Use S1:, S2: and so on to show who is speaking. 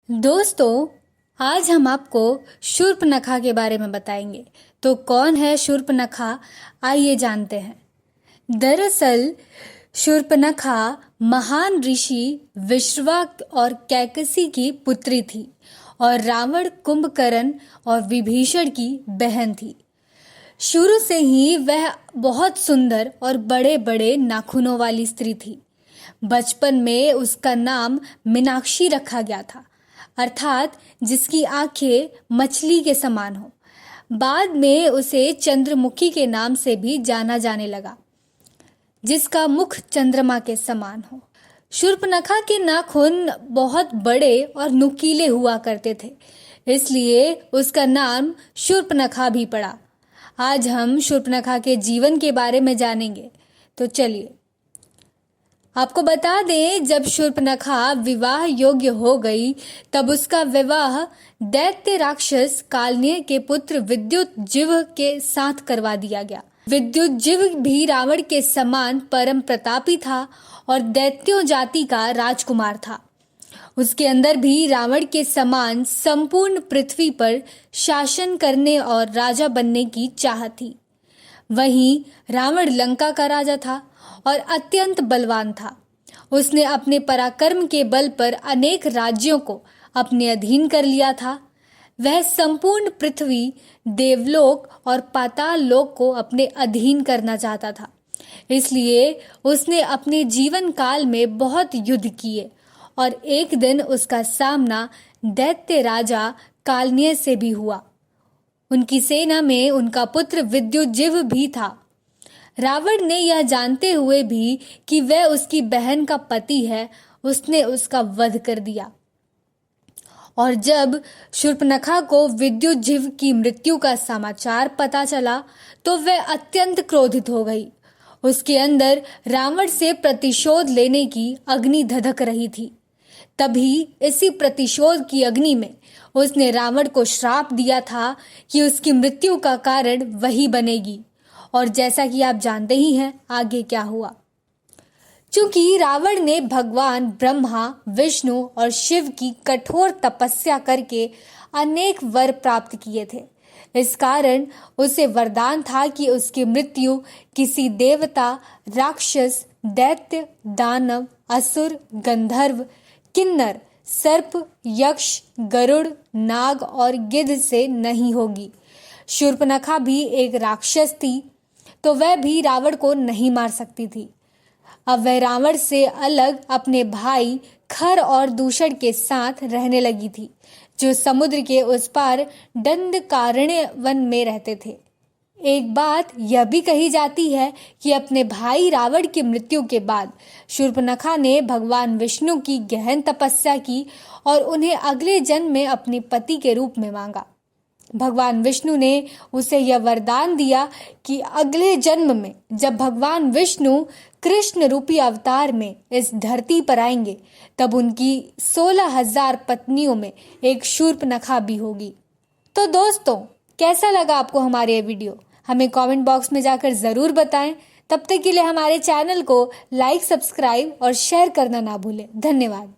S1: दोस्तों, आज हम आपको शूर्पणखा के बारे में बताएंगे। तो कौन है शूर्पणखा, आइए जानते हैं। दरअसल शूर्पणखा महान ऋषि विश्रवा और कैकसी की पुत्री थी और रावण, कुंभकर्ण और विभीषण की बहन थी। शुरू से ही वह बहुत सुंदर और बड़े बड़े नाखूनों वाली स्त्री थी। बचपन में उसका नाम मीनाक्षी रखा गया था, अर्थात जिसकी आंखें मछली के समान हो। बाद में उसे चंद्रमुखी के नाम से भी जाना जाने लगा, जिसका मुख चंद्रमा के समान हो। शूर्पणखा के नाखून बहुत बड़े और नुकीले हुआ करते थे, इसलिए उसका नाम शूर्पणखा भी पड़ा। आज हम शूर्पणखा के जीवन के बारे में जानेंगे। तो चलिए आपको बता दें, जब शूर्पणखा विवाह योग्य हो गई तब उसका विवाह दैत्य राक्षस कालनेय के पुत्र विद्युतजिह्व के साथ करवा दिया गया। विद्युतजिह्व भी रावण के समान परम प्रतापी था और दैत्यों जाति का राजकुमार था। उसके अंदर भी रावण के समान संपूर्ण पृथ्वी पर शासन करने और राजा बनने की चाह थी। वहीं रावण लंका का राजा था और अत्यंत बलवान था। उसने अपने पराक्रम के बल पर अनेक राज्यों को अपने अधीन कर लिया था। वह संपूर्ण पृथ्वी, देवलोक और पाताल लोक को अपने अधीन करना चाहता था। इसलिए उसने अपने जीवन काल में बहुत युद्ध किए और एक दिन उसका सामना दैत्य राजा कालनेय से भी हुआ। उनकी सेना में उनका पुत्र विद्युतजिह्व भी था। रावण ने यह जानते हुए भी कि वह उसकी बहन का पति है, उसने उसका वध कर दिया। और जब शूर्पणखा को विद्युतजिह्व की मृत्यु का समाचार पता चला तो वह अत्यंत क्रोधित हो गई। उसके अंदर रावण से प्रतिशोध लेने की अग्नि धधक रही थी। तभी इसी प्रतिशोध की अग्नि में उसने रावण को श्राप दिया था कि उसकी मृत्यु का कारण वही बनेगी। और जैसा कि आप जानते ही हैं आगे क्या हुआ। चूंकि रावण ने भगवान ब्रह्मा, विष्णु और शिव की कठोर तपस्या करके अनेक वर प्राप्त किए थे, इस कारण उसे वरदान था कि उसकी मृत्यु किसी देवता, राक्षस, दैत्य, दानव, असुर, गंधर्व, किन्नर, सर्प, यक्ष, गरुड़, नाग और गिद्ध से नहीं होगी। शूर्पणखा भी एक राक्षस थी, तो वह भी रावण को नहीं मार सकती थी। अब वह रावण से अलग अपने भाई खर और दूषण के साथ रहने लगी थी, जो समुद्र के उस पार दंडकारण्य वन में रहते थे। एक बात यह भी कही जाती है कि अपने भाई रावण की मृत्यु के बाद शूर्पणखा ने भगवान विष्णु की गहन तपस्या की और उन्हें अगले जन्म में अपने पति के रूप में मांगा। भगवान विष्णु ने उसे यह वरदान दिया कि अगले जन्म में जब भगवान विष्णु कृष्ण रूपी अवतार में इस धरती पर आएंगे तब उनकी 16,000 पत्नियों में एक शूर्पणखा भी होगी। तो दोस्तों, कैसा लगा आपको हमारे ये वीडियो? हमें कमेंट बॉक्स में जाकर ज़रूर बताएं। तब तक के लिए हमारे चैनल को लाइक, सब्सक्राइब और शेयर करना ना भूलें। धन्यवाद।